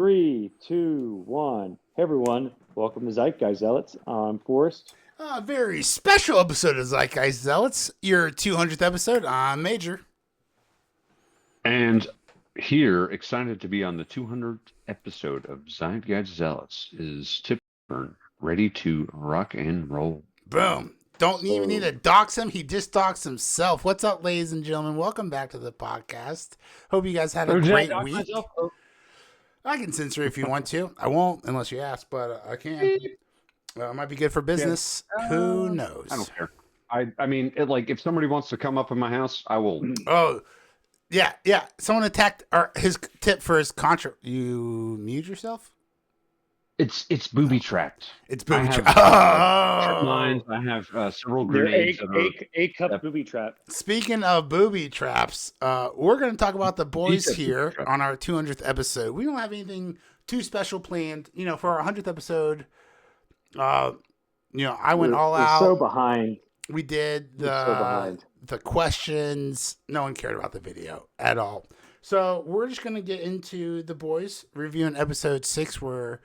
Three, two, one. Hey everyone, welcome to Zeitgeist Zealots. I'm Forrest. A very special episode of Zeitgeist Zealots, your 200th episode. I'm Major. And here, excited to be on the 200th episode of Zeitgeist Zealots, is Tipburn, ready to rock and roll. Boom. Don't even need to dox him. He just doxed himself. What's up, ladies and gentlemen? Welcome back to the podcast. Hope you guys had a great week. I can censor if you want to. I won't unless you ask, but I can. It might be good for business. Who knows? I don't care. I mean, if somebody wants to come up in my house, I will. Oh, yeah. Someone attacked his tip for his contra. You mute yourself? It's booby trapped. It's booby trapped. Mines. I have several grenades. Eight cup booby trap. Speaking of booby traps, we're going to talk about the boys here on our 200th episode. We don't have anything too special planned. For our 100th episode, I went all out. So behind. We did the questions. No one cared about the video at all. So we're just going to get into the boys reviewing episode 6. We're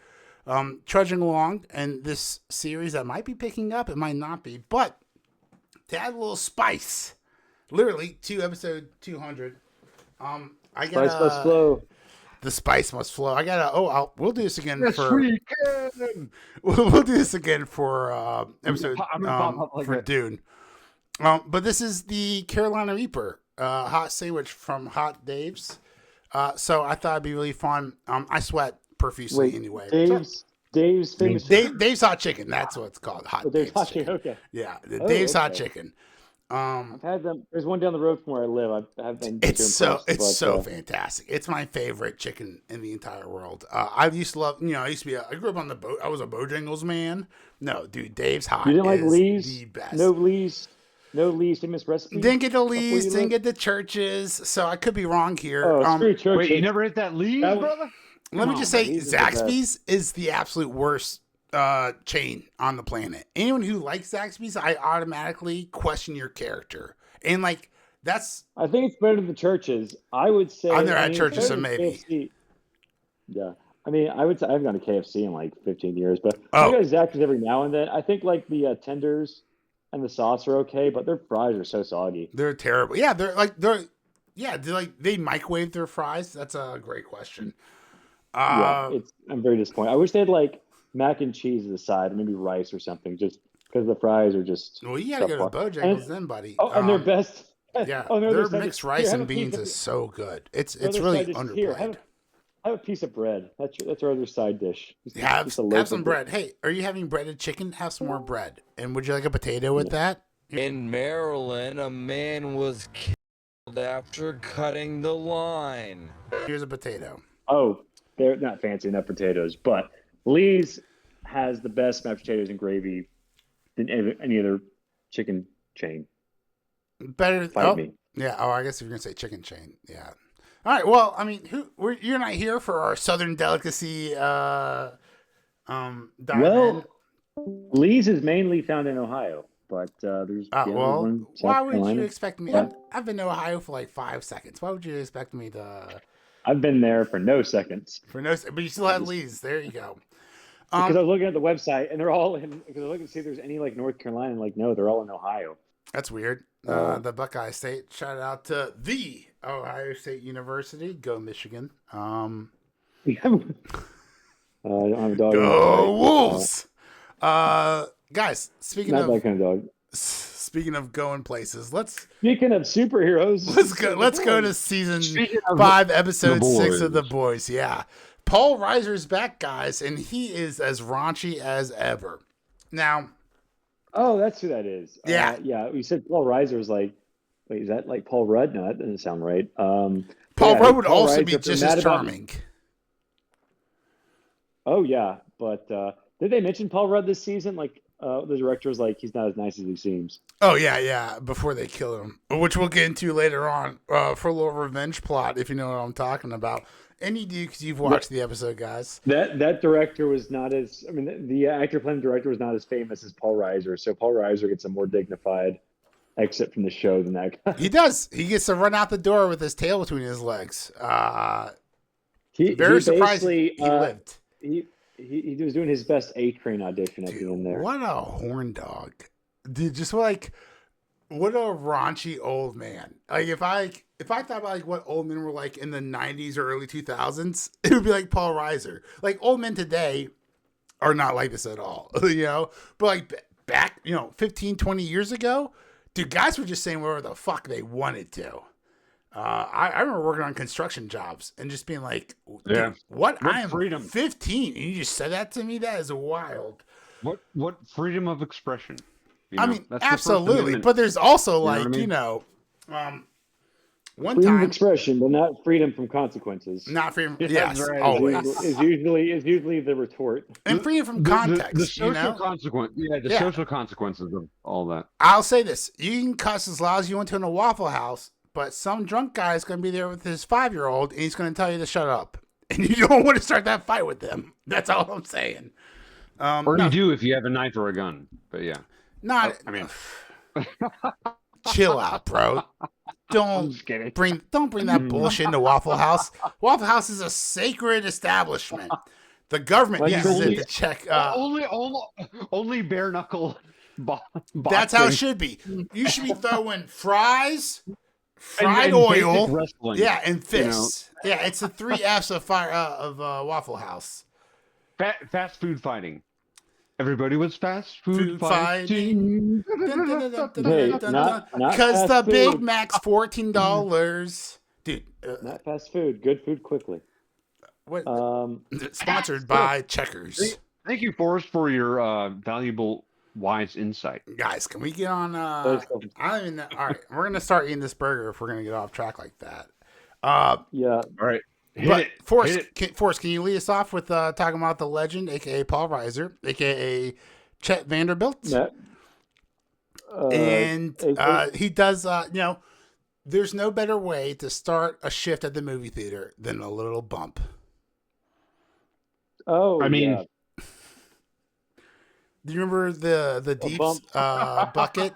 trudging along, and this series that might be picking up, it might not be, but to add a little spice, literally to episode 200, I got spice must flow. The spice must flow. I gotta. We'll do this again for. We'll do this again for episode for Dune. But this is the Carolina Reaper hot sandwich from Hot Dave's. So I thought it'd be really fun. I sweat profusely anyway. Dave's famous Dave's hot chicken. That's what it's called. Dave's hot chicken. Okay. Yeah, Dave's hot chicken. I've had them. There's one down the road from where I live. I've been. It's so fantastic. It's my favorite chicken in the entire world. I used to love. I grew up on the boat. I was a Bojangles man. No, dude, Dave's hot. You didn't like Lee's? The best. No Lee's famous recipe. Didn't get the Lee's. Didn't get the Churches. So I could be wrong here. Wait, you never ate that Lee's, brother? Let me just say, Zaxby's is the absolute worst chain on the planet. Anyone who likes Zaxby's, I automatically question your character. And that's. I think it's better than the Churches. I would say. I've never had Churches, so maybe. KFC. Yeah, I mean, I would say I've gone to KFC in 15 years, but I go to Zaxby's every now and then. I think the tenders and the sauce are okay, but their fries are so soggy. They're terrible. Yeah, they microwave their fries. That's a great question. I'm very disappointed. I wish they had mac and cheese as a side, or maybe rice or something, just because the fries are just. Well, you gotta go to Bojangles then, buddy. Oh, and their best. Yeah, their mixed rice and beans is so good. It's really underplayed. Have a piece of bread. That's our other side dish. Have some bread. Hey, are you having breaded chicken? Have some more bread. And would you like a potato with that? In Maryland, a man was killed after cutting the line. Here's a potato. Oh, they're not fancy enough potatoes, but Lee's has the best mashed potatoes and gravy than any other chicken chain. Better. Yeah. Oh, I guess if you're gonna say chicken chain, yeah. All right. Well, I mean, you're not here for our Southern delicacy. Dive Lee's is mainly found in Ohio, but there's. Why would you expect me? I've been to Ohio for 5 seconds. Why would you expect me to? I've been there for no seconds. But you still had Lee's. There you go. Because I was looking at the website, and they're all in. Because I was looking to see if there's any North Carolina. No, they're all in Ohio. That's weird. The Buckeye State. Shout out to the Ohio State University. Go Michigan. I don't have a dog. Go Wolves. Guys, speaking not that kind of dog. Speaking of going places, Speaking of superheroes, let's go to season 5, episode 6 of The Boys. Yeah, Paul Reiser's back, guys, and he is as raunchy as ever. Now, that's who that is. Yeah, You said Paul Reiser's wait, is that Paul Rudd? No, that doesn't sound right. Paul Rudd would also be just as charming. Oh yeah, but did they mention Paul Rudd this season? The director's he's not as nice as he seems. Oh yeah. Before they kill him, which we'll get into later on for a little revenge plot, if you know what I'm talking about. And you do because you've watched the episode, guys. That director was not as. I mean, the actor playing the director was not as famous as Paul Reiser. So Paul Reiser gets a more dignified exit from the show than that guy. He does. He gets to run out the door with his tail between his legs. Very surprised he lived. He was doing his best A-Train audition at the end there. What a horn dog, dude! Just like what a raunchy old man. Like if I thought about like what old men were like in the 90s or early 2000s, it would be like Paul Reiser. Like old men today are not like this at all, you know. But like back, 15, 20 years ago, dude, guys were just saying whatever the fuck they wanted to. I remember working on construction jobs and just being like, what I am freedom. 15 and you just said that to me? That is wild. What freedom of expression? I mean, absolutely. But there's also like, one freedom time of expression, but not freedom from consequences. Not freedom. Yes, right. Always. Is usually the retort. And freedom from context. The social consequence. Yeah, the social consequences of all that. I'll say this: you can cuss as loud as you want to in a Waffle House, but some drunk guy is going to be there with his 5-year-old, and he's going to tell you to shut up, and you don't want to start that fight with them. That's all I'm saying. Or you do if you have a knife or a gun. But yeah, chill out, bro. Don't bring that bullshit into Waffle House. Waffle House is a sacred establishment. The government uses it to check. Only bare knuckle. That's how it should be. You should be throwing fries, fried oil, and fists. Yeah, it's the 3 F's of Waffle House. Fast food fighting. Everybody was fast food fighting. Because the Big Mac's $14, dude. Not fast food, good food quickly. What? Sponsored by Checkers. Thank you, Forrest, for your valuable, wise insight. Guys, can we get on? I don't even know. All right, we're gonna start eating this burger if we're gonna get off track like that. Yeah. All right. Forrest, can you lead us off with talking about the legend, aka Paul Reiser, aka Chet Vanderbilt? Yeah. He does, there's no better way to start a shift at the movie theater than a little bump. Oh, I mean, do you remember the Deep's bucket?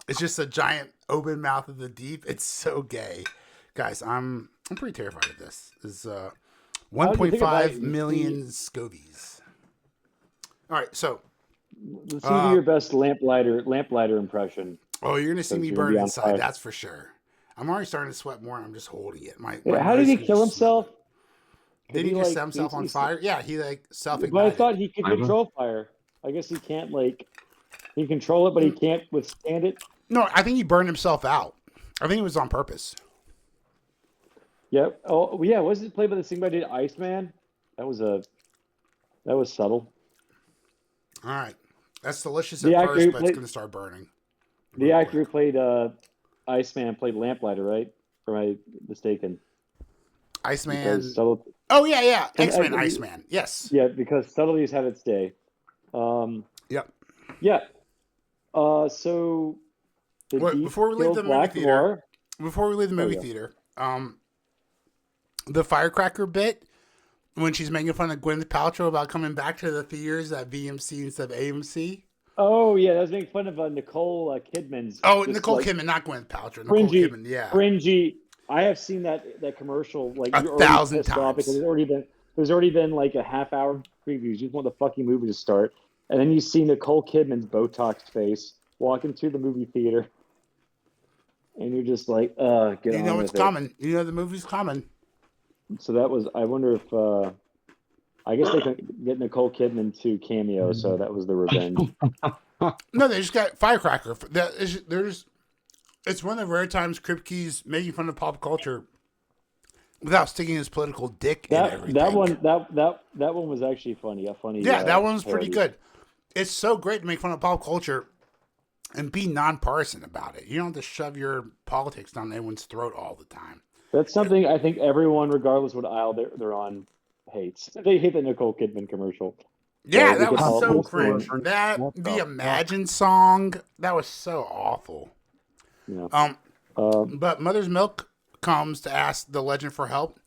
It's just a giant open mouth of the Deep. It's so gay. Guys, I'm pretty terrified of this. It's 1.5 million scobies. All right, so let's see your best lamplighter impression. Oh, you're gonna see me burn inside. That's for sure. I'm already starting to sweat more. And I'm just holding it. How did he kill himself? Did he just set himself on fire? Yeah, he self-ignited. But I thought he could control fire. I guess he can't he can control it, but he can't withstand it. No, I think he burned himself out. I think it was on purpose. Yep. Oh, yeah. Wasn't it played by the same guy who did Iceman? That was subtle. All right. That's delicious at first, but it's going to start burning. The actor who played Iceman played Lamplighter, right? Or am I mistaken? Iceman. Oh, yeah. X-Men Iceman. Yes. Yeah, because subtleties have its day. Yep. Yeah. So before we leave the movie theater, the firecracker bit when she's making fun of Gwyneth Paltrow about coming back to the theaters at VMC instead of AMC. Oh yeah, that was making fun of Nicole Kidman's. Oh, Nicole Kidman, not Gwyneth Paltrow. Nicole Kidman, yeah. Cringy. I have seen that commercial like 1,000 times because there's already been like a half-hour preview. You just want the fucking movie to start, and then you see Nicole Kidman's Botox face walking through the movie theater, and you're just like, get on with it. You know it's coming. You know the movie's coming. So that was. I wonder if. I guess they could get Nicole Kidman to cameo, so that was the revenge. No, they just got Firecracker. It's one of the rare times Kripke's making fun of pop culture without sticking his political dick in everything. That one was actually funny. That one was pretty good. It's so great to make fun of pop culture and be nonpartisan about it. You don't have to shove your politics down anyone's throat all the time. That's something I think everyone, regardless what aisle they're on, hates. They hate the Nicole Kidman commercial. Yeah, that was so cringe. The Imagine song, that was so awful. Yeah. But Mother's Milk comes to ask the legend for help,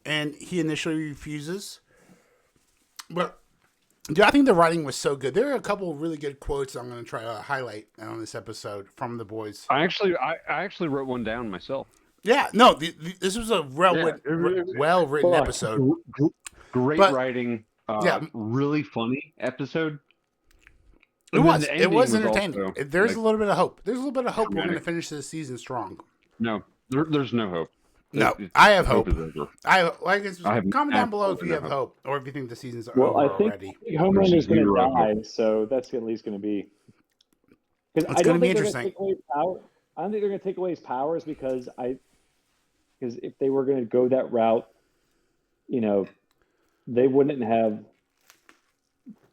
and he initially refuses. But dude, I think the writing was so good. There are a couple of really good quotes I'm going to try to highlight on this episode from the boys. I actually wrote one down myself. Yeah, no, this was a well written Fuck. episode. Great But- writing. yeah. Really funny episode. It And then was. the It ending was entertaining. also, There's like, a little bit of hope. There's a little bit of hope we're going to dramatic. finish this season strong. No, there's no hope. No, I have hope. Is over. Comment down below if absolutely you have no hope, or if you think the season's Well, over I think already. Homelander's going to Zero die, so that's at least going to be. Because It's gonna be interesting. I don't think they're going to take away his powers because if they were going to go that route, they wouldn't have.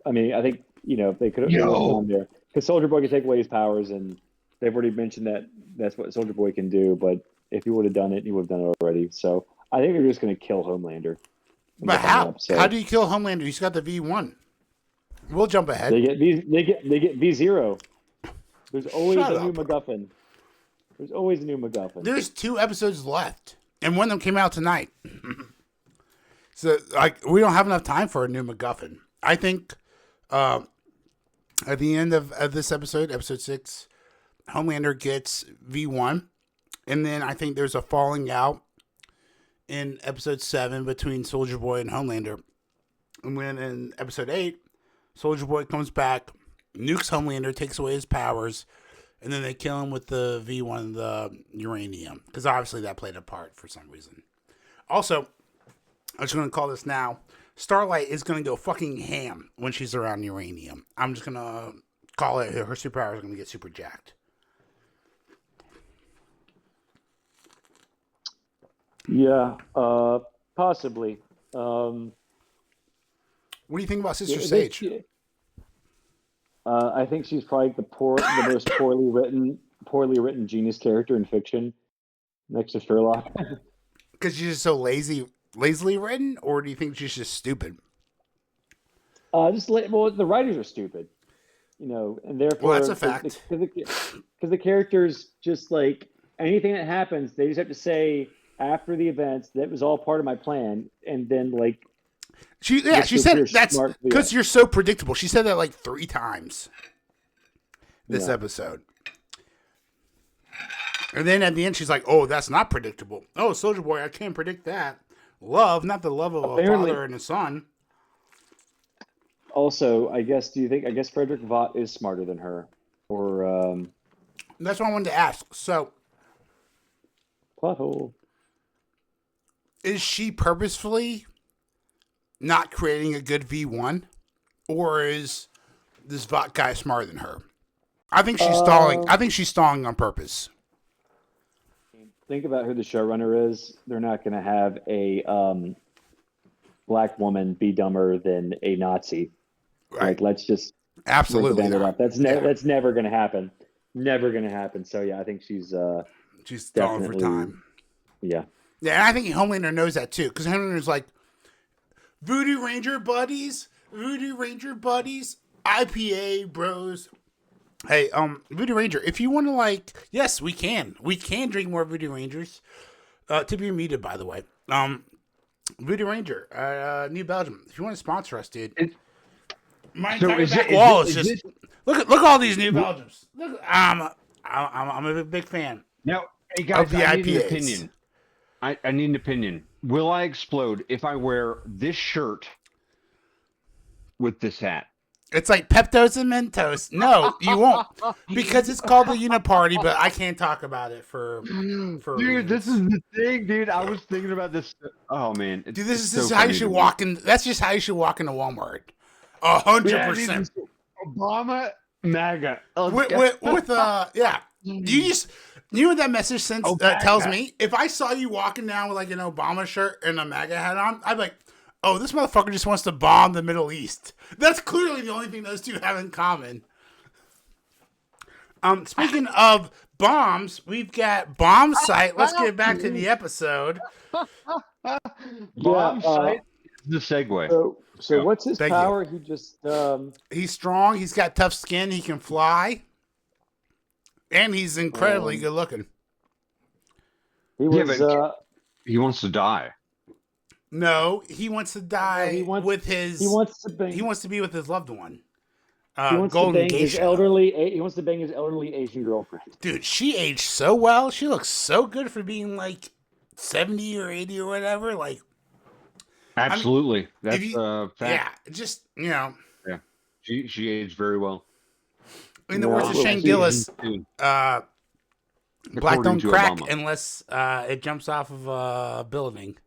I mean, I think they could have gone there because Soldier Boy can take away his powers, and they've already mentioned that's what Soldier Boy can do. But if he would have done it, he would have done it already. So I think they're just going to kill Homelander. But how? How do you kill Homelander? He's got the V1. We'll jump ahead. They get V0. There's always Shut a new up. MacGuffin. There's always a new MacGuffin. There's 2 episodes left, and one of them came out tonight. So, we don't have enough time for a new MacGuffin. I think at the end of this episode 6, Homelander gets V1, and then I think there's a falling out in episode 7 between Soldier Boy and Homelander. And then in episode 8, Soldier Boy comes back, nukes Homelander, takes away his powers, and then they kill him with the V1, the uranium. Because obviously that played a part for some reason. Also, I'm just going to call this now. Starlight is going to go fucking ham when she's around uranium. I'm just going to call it. Her superpowers are going to get super jacked. Yeah, possibly. What do you think about Sister Sage? I think she's probably the most poorly written genius character in fiction, next to Sherlock. Because she's just so lazily written, or do you think she's just stupid? The writers are stupid, and therefore, Well, that's a fact. Because the characters just like anything that happens, they just have to say after the events that was all part of my plan, and then like. She said that's because you're so predictable. She said that like 3 times this episode. And then at the end, she's like, oh, that's not predictable. Oh, Soldier Boy, I can't predict that. Love, not the love of a father and a son. Also, I guess Frederick Vaught is smarter than her. Or that's what I wanted to ask. So, plot hole. Is she purposefully not creating a good V1? Or is this Vaught guy smarter than her? I think she's stalling. I think she's stalling on purpose. Think about who the showrunner is. They're not going to have a black woman be dumber than a Nazi. Right. Like, let's just absolutely it up. That's never going to happen. Never going to happen. So yeah, I think she's stalling for time. Yeah. Yeah, and I think Homelander knows that too, because Homelander's like, Voodoo Ranger buddies, IPA bros. Hey, Voodoo Ranger, if you want to yes, we can drink more Voodoo Rangers. To be muted, by the way. Voodoo Ranger, New Belgium. If you want to sponsor us, dude. My entire back wall is just look at all these New Belgiums. Look, I'm a big fan. Now, hey guys, of the I IPAs. need an opinion. I need an opinion. Will I explode if I wear this shirt with this hat? It's like Peptos and Mentos. No, you won't, because it's called the Uniparty. But I can't talk about it for Dude, reasons. this is the thing, dude. I was thinking about this. Oh man, Dude, this is how you should walk in. That's just how you should walk into Walmart. 100%. Obama, MAGA. You know what that message tells me? If I saw you walking down with like an Obama shirt and a MAGA hat on, I'd be like, oh, this motherfucker just wants to bomb the Middle East. That's clearly the only thing those two have in common. Speaking of bombs, we've got Bombsight. Let's get back to the episode. Bombsight is the segue. So what's his Thank power? He just He's strong. He's got tough skin. He can fly. And he's incredibly good looking. he was He wants to die. No, he wants to die he wants with his. he wants to He wants to be with his loved one. He wants to Golden bang his Geisha. He wants to bang his elderly Asian girlfriend. Dude, she aged so well. She looks so good for being like 70 or 80 or whatever. Like, Absolutely, that's fact. yeah, just Yeah, she aged very well. In the words of Shane Gillis, black don't crack unless it jumps off of a building.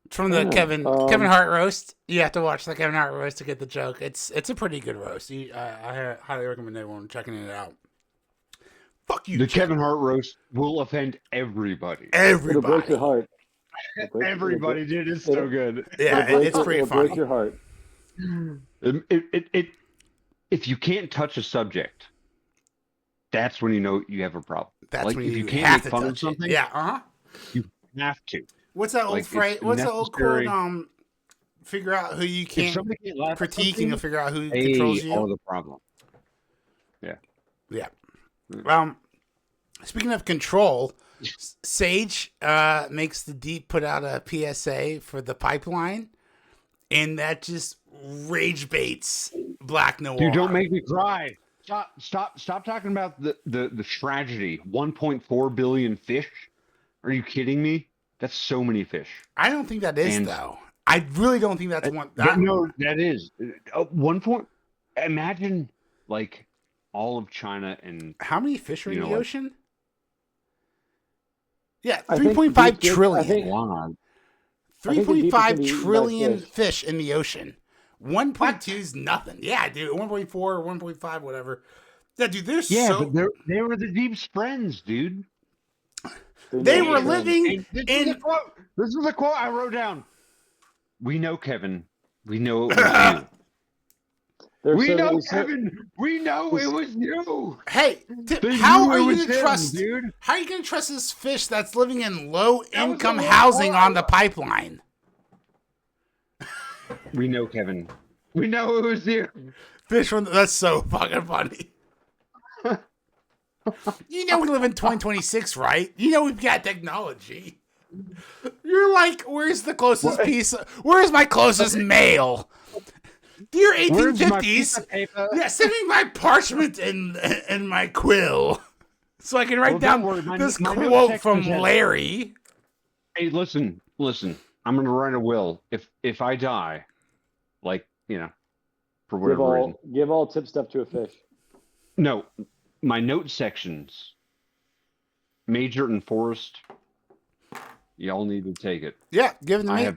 It's from the Kevin Hart roast. You have to watch the Kevin Hart roast to get the joke. It's a pretty good roast. I highly recommend everyone checking it out. Fuck you. The Kevin Hart roast will offend everybody. It'll break your heart. Everybody, dude, it's so good. Yeah, it's pretty funny. Break your heart. If you can't touch a subject, that's when you know you have a problem. That's like when if you can't have make to fun touch of something, you have to. What's that old phrase? What's that old quote? Figure out who you can't critique, and you'll figure out who controls you. All the problem. Yeah. Speaking of control, Sage makes the Deep put out a PSA for the pipeline, and that just rage baits Black Noir. Dude, don't make me cry. Stop talking about the tragedy. 1.4 billion fish. Are you kidding me? That's so many fish. I don't think that is, though. I really don't think that's one. No, that is. Imagine, like, all of China and... How many fish are in the ocean? Yeah, 3.5 trillion. 3.5 trillion fish in the ocean. 1.2 is nothing. Yeah, dude. 1.4 or 1.5, whatever. Yeah, dude, but they were the Deep's friends, dude. They were living in... This is a quote I wrote down. We know, Kevin. We know it was you. We know, Kevin. We know it was you. Hey, how are you going to trust... Dude. How are you going to trust this fish that's living in low-income housing on the pipeline? We know, Kevin. We know it was you. Fish from... That's so fucking funny. You know we live in 2026, right? You know we've got technology. You're like, where's the closest piece? Where's my closest mail? Dear 1850s, yeah, send me my parchment and my quill so I can write down this quote from Larry. Hey, listen. I'm going to write a will. If I die, like, for whatever reason. Give all tip stuff to a fish. No. My note sections, Major and Forrest, y'all need to take it. Yeah, give it to me.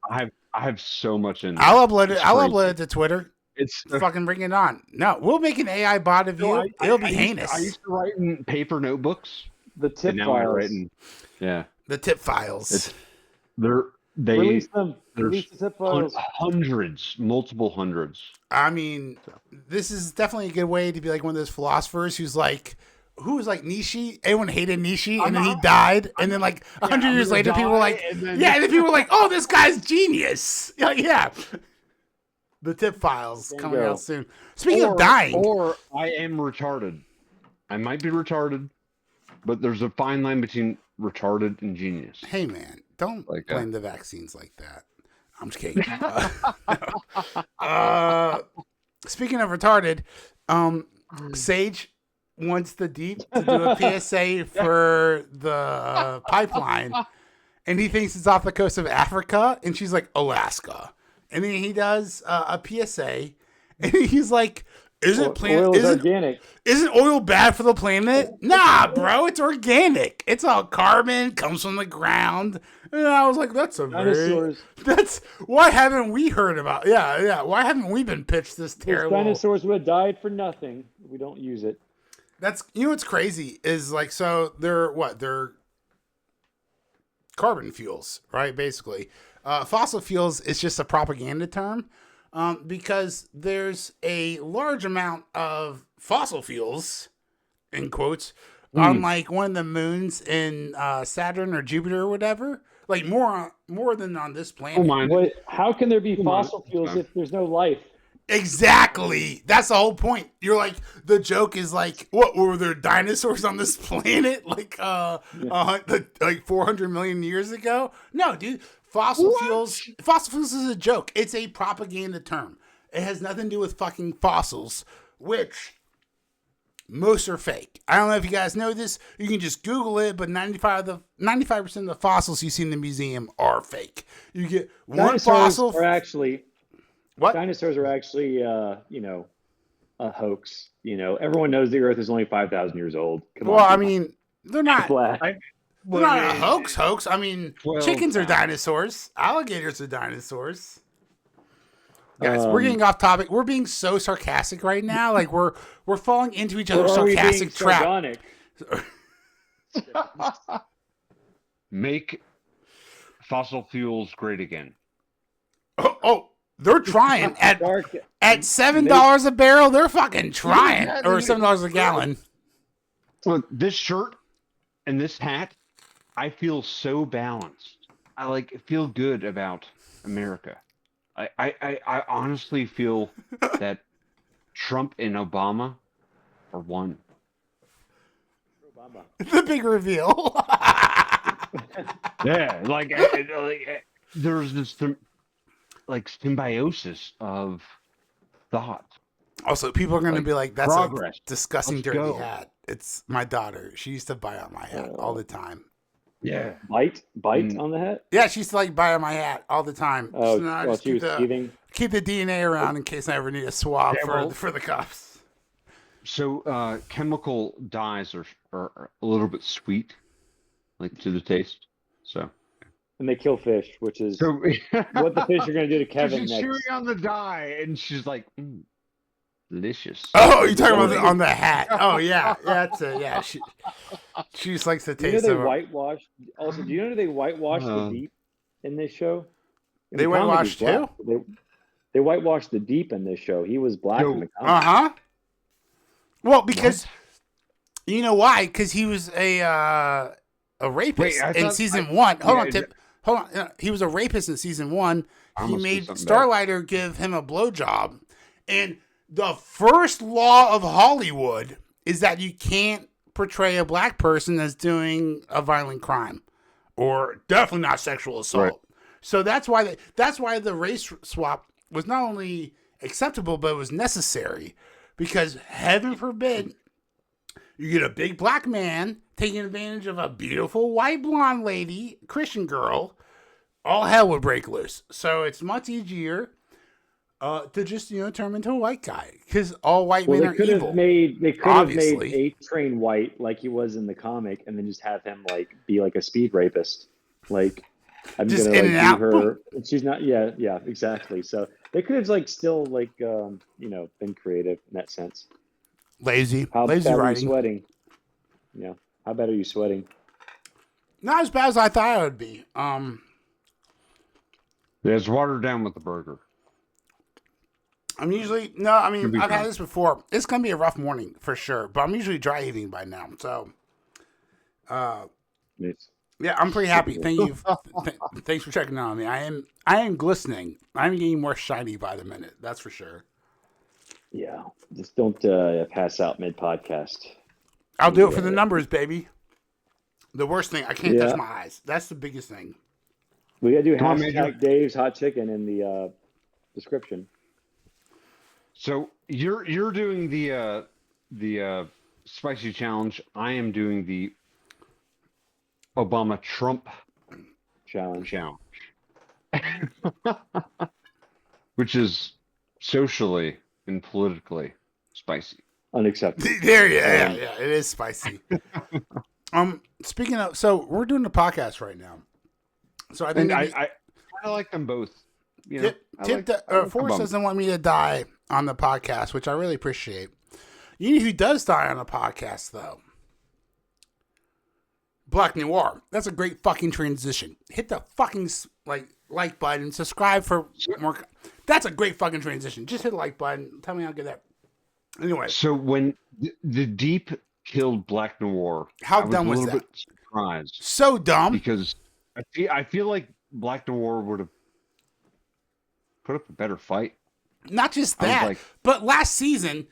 I have so much in there. I'll upload it to Twitter. It's fucking bring it on. No, we'll make an AI bot of you. It'll be heinous. I used to write in paper notebooks. The tip files. The tip files. Release them. There's hundreds, multiple hundreds. I mean, this is definitely a good way to be like one of those philosophers who was like Nishi. Everyone hated Nishi, and then he died, and then like 100 years later, people were like, and then people were like, "Oh, this guy's genius." Yeah. The tip files coming out soon. Speaking of dying, or I am retarded. I might be retarded, but there's a fine line between retarded and genius. Hey, man. Don't blame the vaccines like that. I'm just kidding. Speaking of retarded, Sage wants the Deep to do a PSA for the pipeline, and he thinks it's off the coast of Africa, and she's like, Alaska. And then he does a PSA, and he's like, organic. Isn't oil bad for the planet? Nah, bro, it's organic. It's all carbon, comes from the ground. And I was like, why haven't we heard about? Yeah. Why haven't we been pitched this terrible? Those dinosaurs would have died for nothing. We don't use it. That's, what's crazy is like, so they're carbon fuels, right? Basically, fossil fuels is just a propaganda term. Because there's a large amount of fossil fuels, in quotes, on like one of the moons in Saturn or Jupiter or whatever. Like more than on this planet. Wait, how can there be fossil fuels if there's no life? Exactly. That's the whole point. You're like, the joke is like, what, were there dinosaurs on this planet? Like 400 million years ago? No, dude. Fossil fuels is a joke. It's a propaganda term. It has nothing to do with fucking fossils, which most are fake. I don't know if you guys know this. You can just Google it, but 95% of the fossils you see in the museum are fake. You get one fossil. Dinosaurs are actually, a hoax. Everyone knows the Earth is only 5,000 years old. Come on, I mean, they're not. They're not a hoax. I mean, chickens are dinosaurs. Alligators are dinosaurs. Guys, we're getting off topic. We're being so sarcastic right now. Like we're falling into each other's sarcastic trap. Make fossil fuels great again. Oh, they're trying at $7 a barrel. They're fucking trying, or $7 a gallon. Look, this shirt and this hat, I feel so balanced. I feel good about America. I honestly feel that Trump and Obama are one. Obama. The big reveal. Yeah, there's this symbiosis of thought. Also, people are going to be like, that's progress. A disgusting Let's dirty go. hat. It's my daughter. She used to bite on my hat all the time. Yeah. Bite on the hat? Yeah, she used to bite on my hat all the time. Oh, so while she was teething? Keep the DNA around in case I ever need a swab for the cuffs. So chemical dyes are a little bit sweet, to the taste. So. And they kill fish, which is what the fish are going to do to Kevin she's next. chewing on the dye, and she's like, delicious. Oh, you're talking about on the hat. Oh, yeah. That's it. Yeah. She just likes the taste of it. Whitewash. Also, do you know they whitewash the deep in this show? They whitewashed too? They whitewashed the deep in this show. He was black in the comic. Uh-huh. Well, because you know why? Because he was a rapist in season 1. Hold on, Tip. Hold on. He was a rapist in season 1. He made Starlighter give him a blowjob. And the first law of Hollywood is that you can't portray a black person as doing a violent crime, or definitely not sexual assault. Right. So that's why the race swap was not only acceptable, but it was necessary, because heaven forbid you get a big black man taking advantage of a beautiful white blonde lady, Christian girl, all hell would break loose. So it's much easier to just turn him into a white guy, because all white men are evil. They could have made A-Train white like he was in the comic, and then just have him be like a speed rapist. I'm just gonna do her. She's not. Yeah, exactly. So they could have still been creative in that sense. Lazy How bad writing. Are you sweating? Yeah. How bad are you sweating? Not as bad as I thought it would be. It's watered down with the burger. I've had this before. It's gonna be a rough morning for sure, but I'm usually dry eating by now. So, yeah, I'm pretty happy. Thank you. Thanks for checking on me. I am glistening. I'm getting more shiny by the minute. That's for sure. Yeah, just don't pass out mid-podcast. I'll do it for the numbers, baby. The worst thing, I can't touch my eyes. That's the biggest thing. We gotta do hashtag Dave's Hot Chicken in the description. So you're doing the spicy challenge. I am doing the Obama Trump challenge, which is socially and politically spicy. Unacceptable. Yeah, it is spicy. Speaking of, so we're doing the podcast right now. So I think I like them both. Forrest doesn't want me to die on the podcast, which I really appreciate. You know who does die on the podcast though? Black Noir. That's a great fucking transition. Hit the fucking like button. Subscribe for more. That's a great fucking transition. Just hit the like button. Tell me how good that. Anyway. So when the Deep killed Black Noir, how dumb was that? I was a little bit surprised. So dumb. Because I feel like Black Noir would have put up a better fight. Not just that, but last season,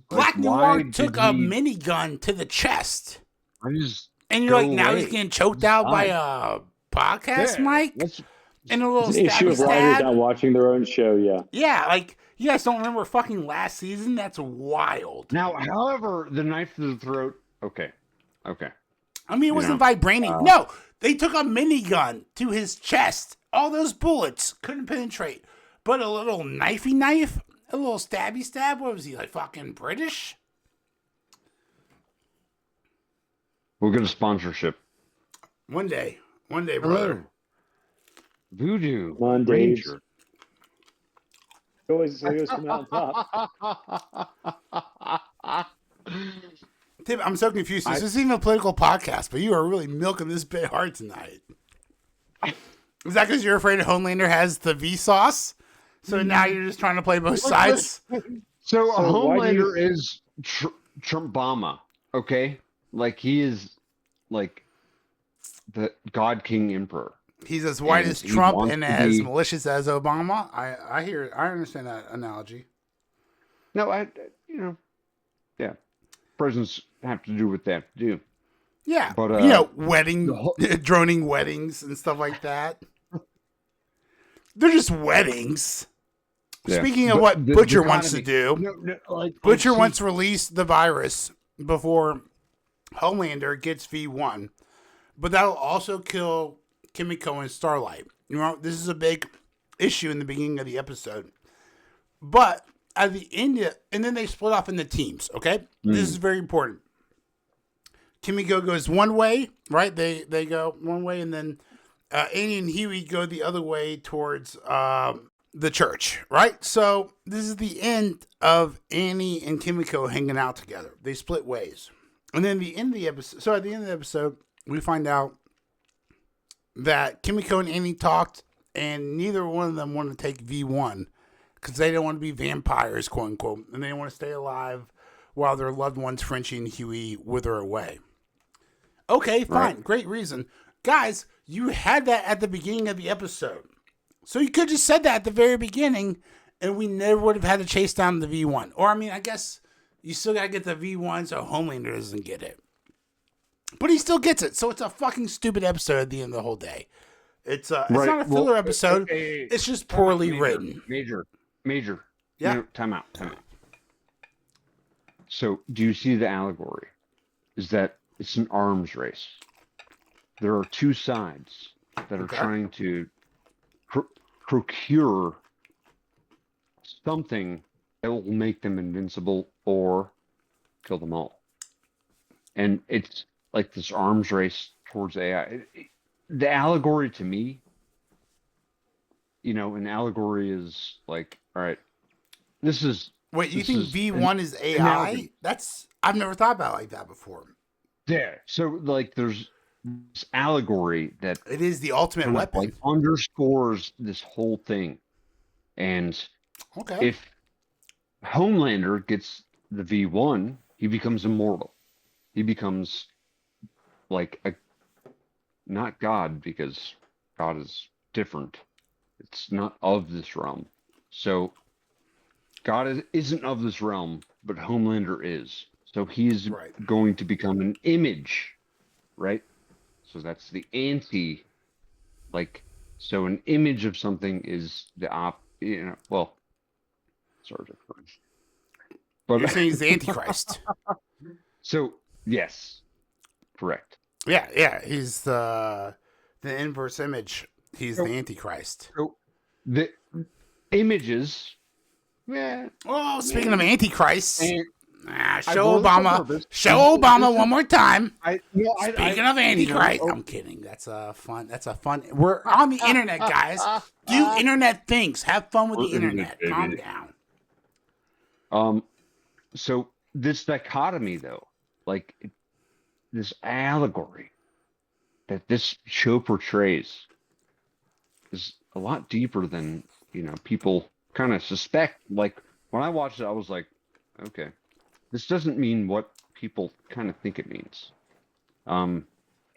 Black Noir took a minigun to the chest. And you're like, now he's getting choked out by a podcast mic? And a little It's an issue stabby of writers stab. not watching their own show. Yeah. Yeah, like you guys don't remember fucking last season? That's wild. Now, however, the knife to the throat. Okay. I mean, it You wasn't know, vibranium. No, they took a minigun to his chest. All those bullets couldn't penetrate. But a little knifey knife, a little stabby stab. What was he, like fucking British? we'll get a sponsorship. One day, brother. Hello. Voodoo. Come on, Dave. Ranger. Always come out on top. Tim, I'm so confused. This isn't even a political podcast, but you are really milking this bit hard tonight. Is that because you're afraid Homelander has the V sauce? So now you're just trying to play both sides? So why do you- Homelander is Trumpbama, okay? Like he is like the God King Emperor. He's as white And as he Trump wants and to as be- malicious as Obama. I understand that analogy. No, yeah. Presidents have to do what they have to do. Yeah, But, droning weddings and stuff like that. They're just weddings. Yeah. Speaking of But what the Butcher wants to dichotomy- do, like Butcher see, wants to release the virus before Homelander gets V1, but that'll also kill Kimiko and Starlight. You know, this is a big issue in the beginning of the episode. But at the end, and then they split off into teams, okay? This is very important. Kimiko goes one way, right? They go one way, and then Annie and Hughie go the other way towards the church, right? So this is the end of Annie and Kimiko hanging out together. They split ways. And then the end of the episode, so at the end of the episode, we find out that Kimiko and Annie talked, and neither one of them wanted to take V1 because they don't want to be vampires, quote unquote, and they want to stay alive while their loved ones, Frenchie and Hughie, wither away. Okay, fine. Right. Great reason. Guys, you had that at the beginning of the episode. So you could have just said that at the very beginning, and we never would have had to chase down the V1. Or, I mean, I guess you still got to get the V1 so Homelander doesn't get it. But he still gets it. So it's a fucking stupid episode at the end of the whole day. It's not a filler episode. It's just poorly written. Major. Yeah. No, time out. So, do you see the allegory? Is that it's an arms race. There are two sides that are trying to procure something that will make them invincible or kill them all. And it's like this arms race towards AI. The allegory to me, an allegory is like, all right, this is... Wait, you think V1 is AI? I've never thought about it like that before. Yeah, so like there's this allegory that... It is the ultimate weapon. Like underscores this whole thing. And if Homelander gets the V1, he becomes immortal. He becomes like not God, because God is different. It's not of this realm. So God isn't of this realm, but Homelander is. So he's going to become an image, right? So that's the anti, so an image of something is the sorry. But you're saying he's the Antichrist. So, yes, correct. Yeah, he's the inverse image. He's the Antichrist. So the images. Yeah. Oh, speaking of Antichrist, show Show Obama one more time. Speaking of Antichrist, I'm kidding. That's a fun. We're on the internet, guys. Do internet things. Have fun with the internet. Calm down. So this dichotomy, though, this allegory that this show portrays is a lot deeper than people kind of suspect. Like when I watched it, I was like, okay, this doesn't mean what people kind of think it means.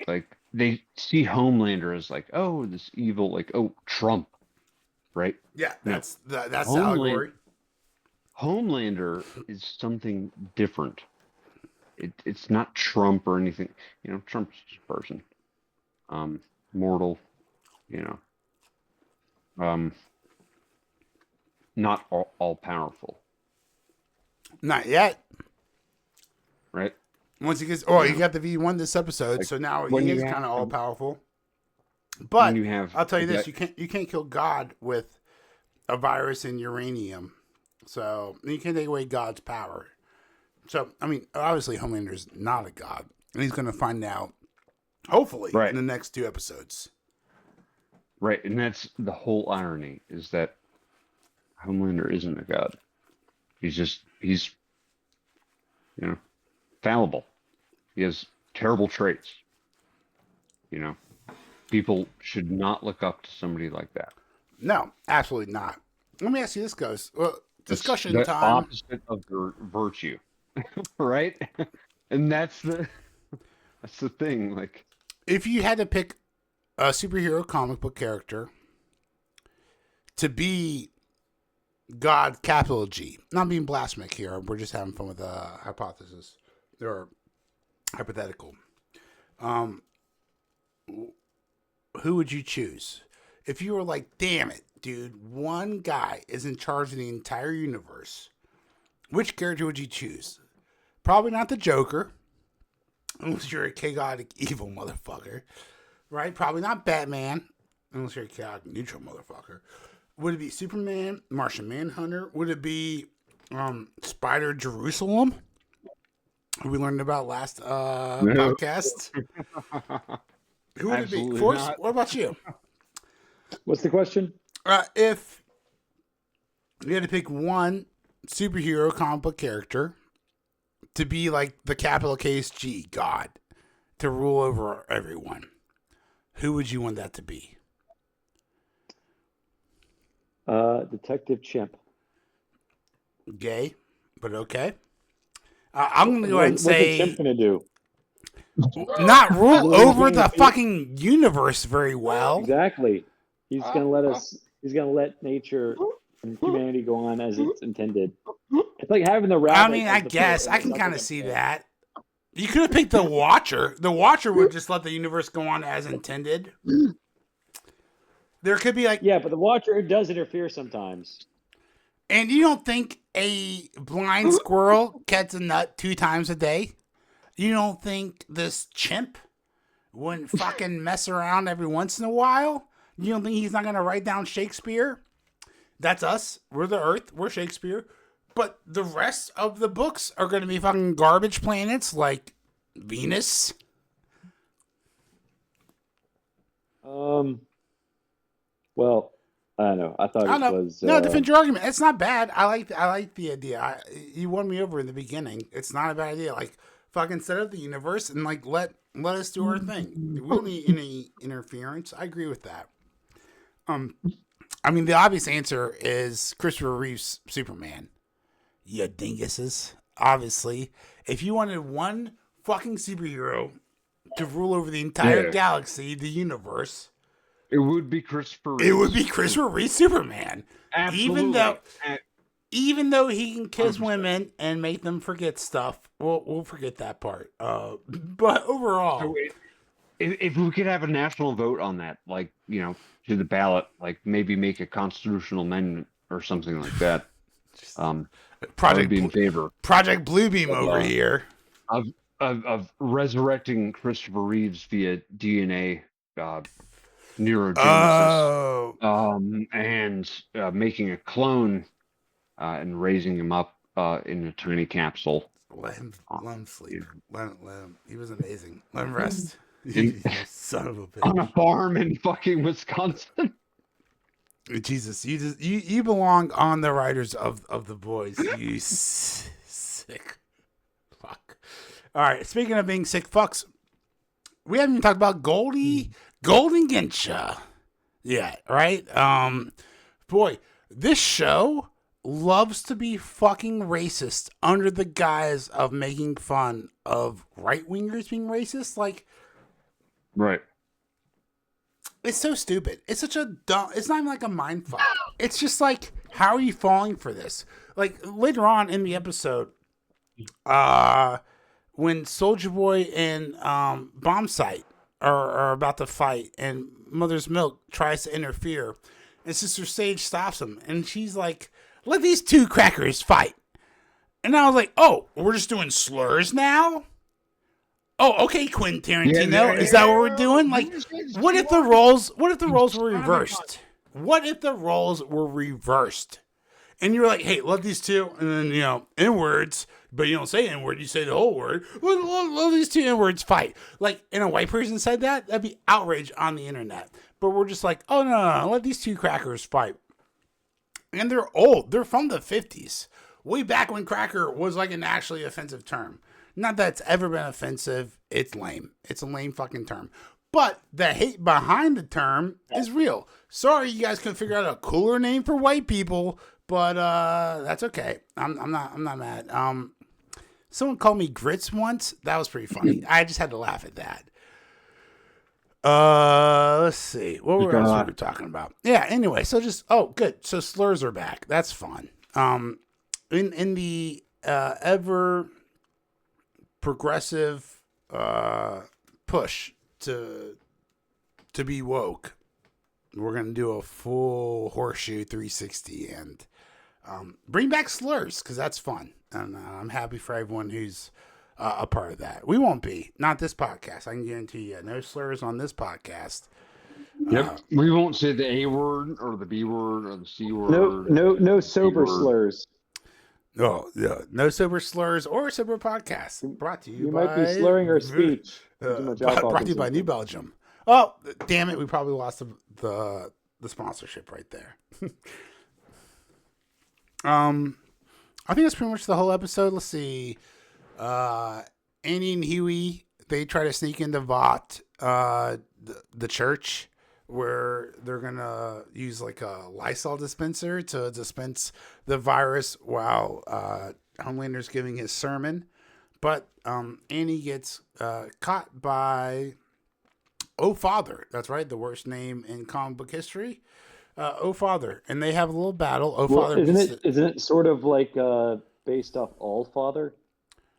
They see Homelander as like, oh, this evil, Trump, right? Yeah, that's the allegory. Homelander is something different. It's not Trump or anything. Trump's just a person. Mortal, not all powerful, Not yet. right? Once he gets, Yeah. he got the V1 this episode, Like, so now when he you is have- kind of all powerful. When But you have I'll tell you this: that- you can't kill God with a virus and uranium. So you can't take away God's power. So I mean, obviously, Homelander's not a god, and he's going to find out, hopefully, Right. in the next 2 episodes. Right, and that's the whole irony, is that Homelander isn't a god. He's fallible. He has terrible traits. People should not look up to somebody like that. No, absolutely not. Let me ask you this, goes. Well, discussion It's the time. opposite of virtue, right? And that's the thing. Like, If you had to pick a superhero comic book character to be God, capital G, not being blasphemic here, we're just having fun with a hypothesis or hypothetical. Who would you choose? If you were like, damn it, dude, one guy is in charge of the entire universe, which character would you choose? Probably not the Joker, unless you're a chaotic evil motherfucker, right? Probably not Batman, unless you're a chaotic neutral motherfucker. Would it be Superman, Martian Manhunter? Would it be Spider Jerusalem, who we learned about last podcast? Who would it be? Absolutely Force, not. what about you? What's the question? If you had to pick one superhero comic book character to be like the capital case G, God, to rule over everyone, who would you want that to be? Detective Chimp. Gay, but okay. I'm going to go ahead and What's the Chimp say gonna do? not rule over the fucking universe very well. Exactly. He's gonna let us. He's gonna let nature and humanity go on as it's intended. It's like having the rabbit. I mean, I as the guess foot I and can the kind of nothing see in the that. You could have picked the Watcher. The Watcher would just let the universe go on as intended. There could be like, Yeah, but the Watcher does interfere sometimes. and you don't think a blind squirrel gets a nut 2 times a day? You don't think this chimp wouldn't fucking mess around every once in a while? You don't think he's not going to write down Shakespeare? That's us. We're the Earth. We're Shakespeare. But the rest of the books are going to be fucking garbage planets like Venus. Well, I don't know. I thought I don't it know. was. No, defend your argument. It's not bad. I like the idea. You won me over in the beginning. It's not a bad idea. Like, fucking set up the universe and like let us do our thing. We don't need any interference. I agree with that. I mean, the obvious answer is Christopher Reeve's Superman. You dinguses. Obviously, if you wanted one fucking superhero to rule over the entire galaxy, the universe, it would be Christopher Reeve. it would be Christopher Reeve Superman. Absolutely. Even though he can kiss women and make them forget stuff, we'll forget that part. But overall, So if we could have a national vote on that, like, to the ballot, like maybe make a constitutional amendment or something like that, I would be in favor Project Bluebeam over here. of resurrecting Christopher Reeves via DNA neurogenesis, and making a clone and raising him up in a tiny capsule. Let him sleep. Let him. He was amazing. Let him rest. Son of a bitch. On a farm in fucking Wisconsin. Jesus, you belong on the writers of the boys. You sick fuck. All right. Speaking of being sick fucks, we haven't even talked about Golden Ginsha. Yeah. Right. Boy, this show loves to be fucking racist under the guise of making fun of right wingers being racist. Like, right. It's so stupid. It's such a dumb. It's not even like a mind fuck. It's just like, how are you falling for this? Like later on in the episode, when Soldier Boy and Bombsight are about to fight, and Mother's Milk tries to interfere, And Sister Sage stops him, and she's like, "Let these two crackers fight." And I was like, "Oh, we're just doing slurs now?" Oh, okay, Quentin Tarantino. Is that what we're doing? Like, what if the roles were reversed? What if the roles were reversed? And you're like, hey, let these two, and then, N-words, but you don't say N-word, you say the whole word. Let these two N-words fight. Like, and a white person said that, that'd be outrage on the internet. But we're just like, oh, no, let these two crackers fight. And they're old. They're from the 50s. Way back when cracker was like an actually offensive term. Not that it's ever been offensive. It's lame. It's a lame fucking term. But the hate behind the term is real. Sorry, you guys couldn't figure out a cooler name for white people, but that's okay. I'm not mad. Someone called me grits once. That was pretty funny. I just had to laugh at that. Let's see. What were else we were talking about? Yeah. Anyway, so good. So slurs are back. That's fun. In the ever progressive push to be woke, we're gonna do a full horseshoe 360 and bring back slurs because that's fun, and I'm happy for everyone who's a part of that. We won't be, not this podcast. I can guarantee you, no slurs on this podcast. Yep, we won't say the A word or the B word or the C word. No sober slurs. Oh, yeah. No sober slurs or sober podcasts. Brought to you by... might be slurring our speech. Brought to you by New Belgium. Oh, damn it. We probably lost the sponsorship right there. I think that's pretty much the whole episode. Let's see. Annie and Hughie, they try to sneak into Vaught, the church, where they're going to use like a Lysol dispenser to dispense the virus while Homelander's giving his sermon. But Annie gets caught by Father. That's right, the worst name in comic book history. Father. And they have a little battle. Father. Isn't it sort of like based off All Father?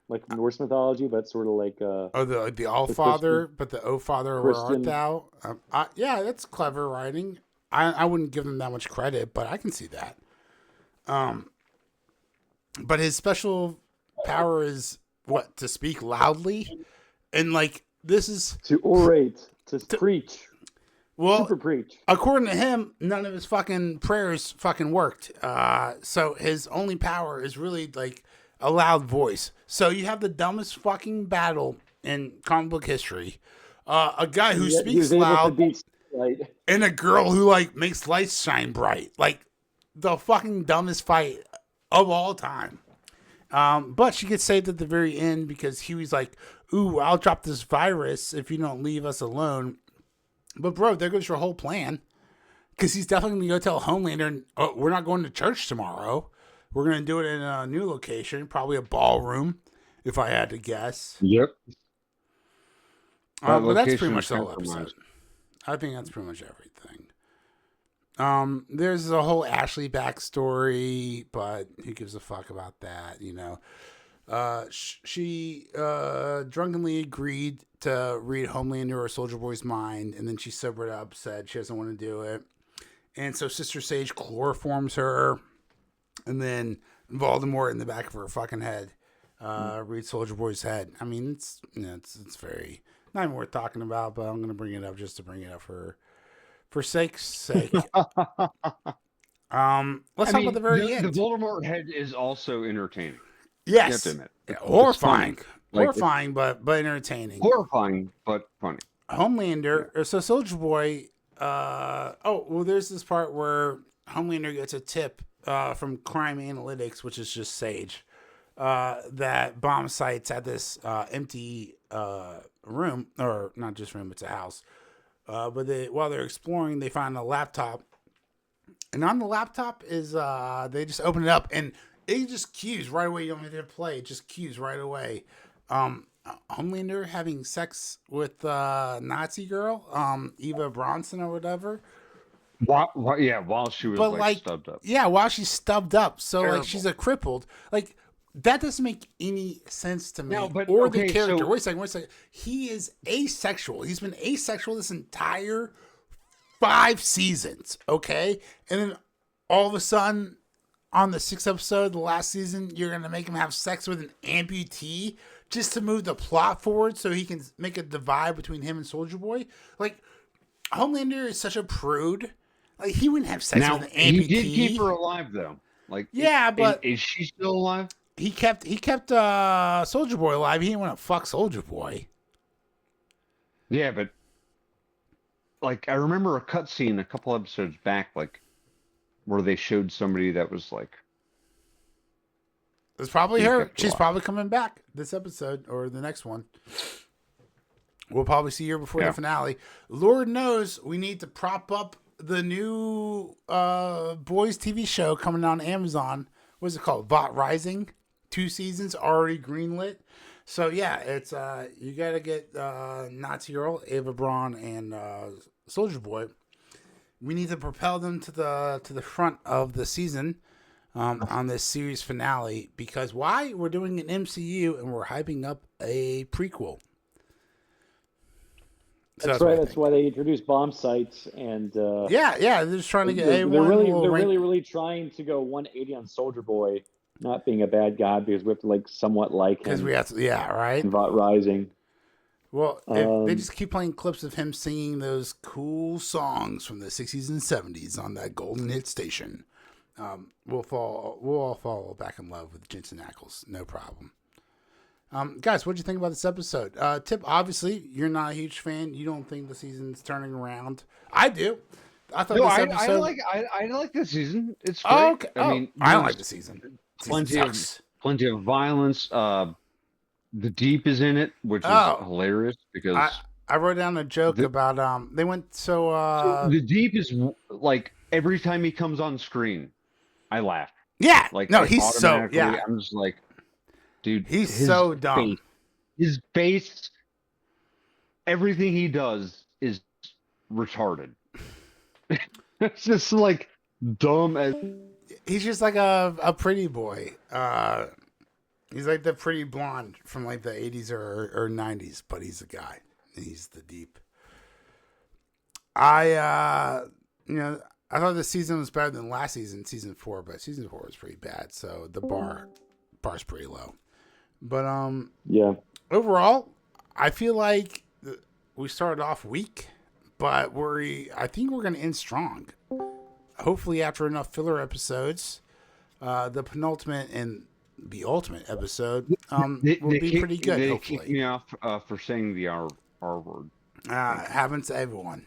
Like Norse mythology, but sort of like the All Father, but the O Father, where art thou? Yeah, that's clever writing. I wouldn't give him that much credit, but I can see that. But his special power is what? To speak loudly, and like this is to orate, to preach. Well, super preach. According to him, none of his fucking prayers fucking worked. So his only power is really like a loud voice. So you have the dumbest fucking battle in comic book history. A guy who speaks loud and a girl who like makes lights shine bright. Like the fucking dumbest fight of all time. But she gets saved at the very end because Hughie's like, ooh, I'll drop this virus if you don't leave us alone. But bro, there goes your whole plan. Because he's definitely going to go tell Homelander, we're not going to church tomorrow. We're going to do it in a new location, probably a ballroom, if I had to guess. Yep. But that's pretty much the whole episode. I think that's pretty much everything. There's a whole Ashley backstory, but who gives a fuck about that, you know? She drunkenly agreed to read Homelander or Soldier Boy's mind, and then she sobered up, said she doesn't want to do it. And so Sister Sage chloroforms her, and then Voldemort in the back of her fucking head reads Soldier Boy's head. I mean, it's very not even worth talking about, but I'm gonna bring it up just to bring it up for sake's sake. Let's talk about the very end. The Voldemort head is also entertaining. Yes, you have to admit. Horrifying, horrifying, but entertaining. Horrifying, but funny. Homelander, so Soldier Boy. There's this part where Homelander gets a tip from Crime Analytics, which is just Sage, that Bombsight's at this empty room, or not just room, it's a house. But while they're exploring, they find a laptop, and on the laptop is they just open it up, and it just cues right away. You don't have to play; it just cues right away. Homelander having sex with Nazi girl, Eva Bronson or whatever. While she was like stubbed up. Yeah, while she's stubbed up. So Terrible. like she's a crippled. Like that doesn't make any sense to me. No, but, or okay, the character. so... Wait a second. He is asexual. He's been asexual this entire 5 seasons, okay? And then all of a sudden, on the 6th episode of the last season, you're going to make him have sex with an amputee just to move the plot forward so he can make a divide between him and Soldier Boy? Like, Homelander is such a prude. Like, he wouldn't have sex with an amputee. He did keep her alive, though. Like, yeah, but is she still alive? He kept Soldier Boy alive. He didn't want to fuck Soldier Boy. Yeah, but like I remember a cutscene a couple episodes back, like where they showed somebody that was like. It's probably her. She's probably coming back this episode or the next one. We'll probably see her before the finale. Lord knows we need to prop up the new boys TV show coming on Amazon. What's it called? Vaught Rising. 2 seasons already greenlit. So yeah, it's you gotta get Nazi Girl, Ava Braun, and Soldier Boy. We need to propel them to the front of the season on this series finale, because why? We're doing an MCU and we're hyping up a prequel. So that's right. That's why they introduced Bombsight and yeah, they're just trying to get. They're really trying to go 180 on Soldier Boy not being a bad guy, because we have to like somewhat like him. Because we have to, right. In Vaught Rising. Well, they just keep playing clips of him singing those cool songs from the 60s and 70s on that golden hit station. We'll all fall back in love with Jensen Ackles, no problem. Guys, what do you think about this episode? Tip, obviously, you're not a huge fan. You don't think the season's turning around. I do. I thought this episode... I like this season. It's great. Oh, okay. I mean, I don't like the season. Plenty of violence. The Deep is in it, which is hilarious because I wrote down a joke about they went so the Deep is like every time he comes on screen, I laugh. Yeah, like no, he's so I'm just like, dude, he's so dumb. His face, everything he does is retarded. It's just like dumb as. He's just like a pretty boy. He's like the pretty blonde from like the 80s or 90s, but he's a guy. He's the Deep. I thought this season was better than last season 4, but season 4 was pretty bad. So the bar's pretty low. But yeah. Overall, I feel like we started off weak, but I think we're going to end strong. Hopefully, after enough filler episodes, the penultimate and the ultimate episode will be pretty good. They hopefully, kicked me off for saying the R word. Happens to everyone.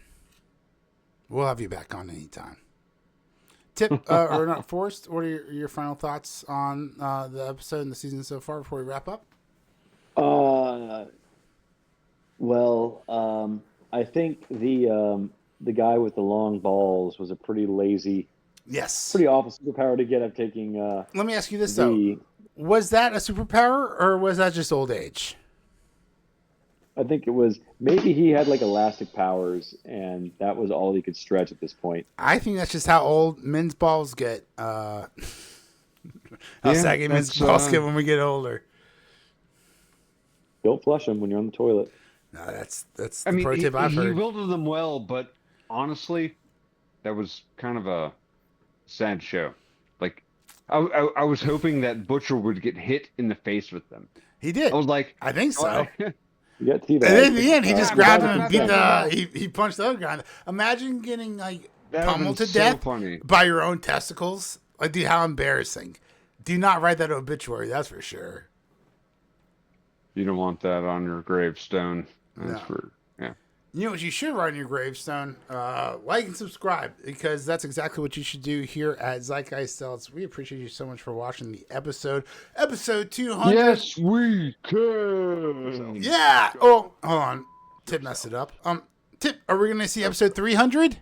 We'll have you back on anytime. Tip or not, Forrest? What are your final thoughts on the episode and the season so far before we wrap up? I think the guy with the long balls was a pretty lazy, pretty awful superpower to get at taking. Let me ask you this though: was that a superpower or was that just old age? I think it was maybe he had like elastic powers, and that was all he could stretch at this point. I think that's just how old men's balls get. How saggy men's balls get when we get older. Don't flush them when you're on the toilet. No, that's the pro tip I've heard. He wielded them well, but honestly, that was kind of a sad show. Like, I was hoping that Butcher would get hit in the face with them. He did. I was like, I think so. You got T-Bag. And then in the end, he just grabbed him and beat he punched the other guy. Imagine getting like pummeled to death by your own testicles. Like, dude, how embarrassing! Do not write that obituary. That's for sure. You don't want that on your gravestone. That's You know what you should write on your gravestone? Like and subscribe, because that's exactly what you should do here at Zeitgeist Zealots. We appreciate you so much for watching the episode 200. Yes, we can. Yeah. Oh, hold on. Tip messed it up. Tip, are we going to see episode 300?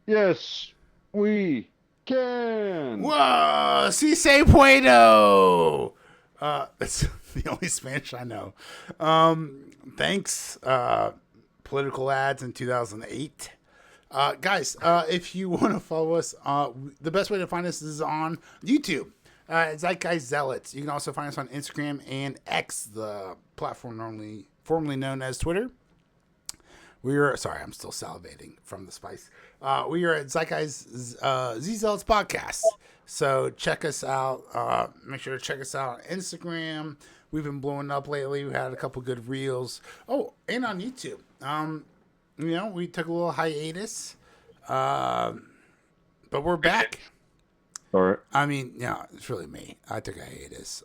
Yes, we can. Whoa, si se puedo. That's the only Spanish I know. Thanks, political ads in 2008. Guys, if you want to follow us, the best way to find us is on YouTube. Zeitgeist Zealots. You can also find us on Instagram and X, the platform formerly known as Twitter. Sorry, I'm still salivating from the spice. We are at Zeitgeist Z-Zealots Podcast. So check us out. Make sure to check us out on Instagram. We've been blowing up lately. We had a couple good reels. Oh, and on YouTube. We took a little hiatus. But we're back. All right. I mean, it's really me. I took a hiatus.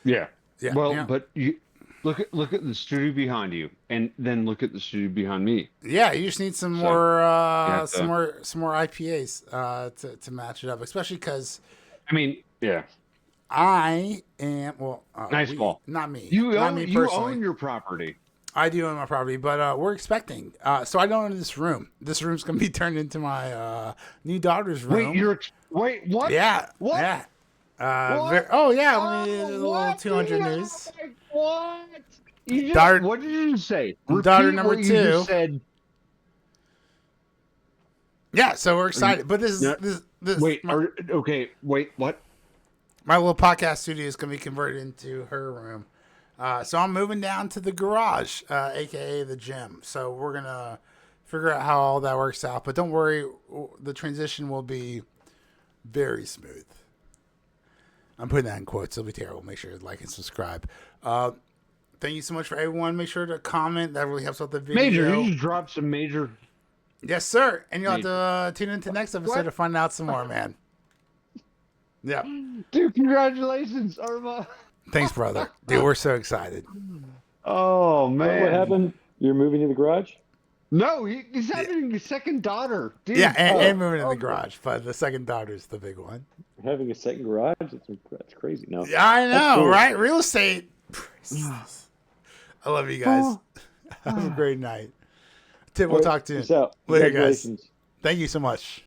Yeah. Yeah. Well, yeah. but you look at the studio behind you, and then look at the studio behind me. Yeah, you just need some more IPAs to match it up, especially because I mean, yeah. I am Nice ball. Not me. You not own me you personally. own your property. I do own my property, but we're expecting. So I don't own this room. This room's gonna be turned into my new daughter's room. Wait, what? Yeah. What? Yeah. What? A little 200 news. What? Daughter- what did you say? daughter Repeat number what you 2. just said. Yeah, so we're excited. But this Yeah. is this. Wait. Wait. What? My little podcast studio is gonna be converted into her room. So I'm moving down to the garage, aka the gym. So we're gonna figure out how all that works out. But don't worry, the transition will be very smooth. I'm putting that in quotes. It'll be terrible. Make sure to like and subscribe. Thank you so much for everyone. Make sure to comment. That really helps out the video. Major. You just dropped some major. Yes, sir. And you'll have to tune into the next episode to find out some more, man. Yeah. Dude, congratulations, Arma. Thanks, brother. Dude, we're so excited. Oh man. What happened? You're moving to the garage? No, he's having a second daughter. Dude. Yeah, and moving in the garage. But the second daughter's the big one. Having a second garage? That's crazy. No. Yeah, I know, cool. right? Real estate. I love you guys. Have a great night. Tim, we'll talk to you Peace out. later, guys. Congratulations. Thank you so much.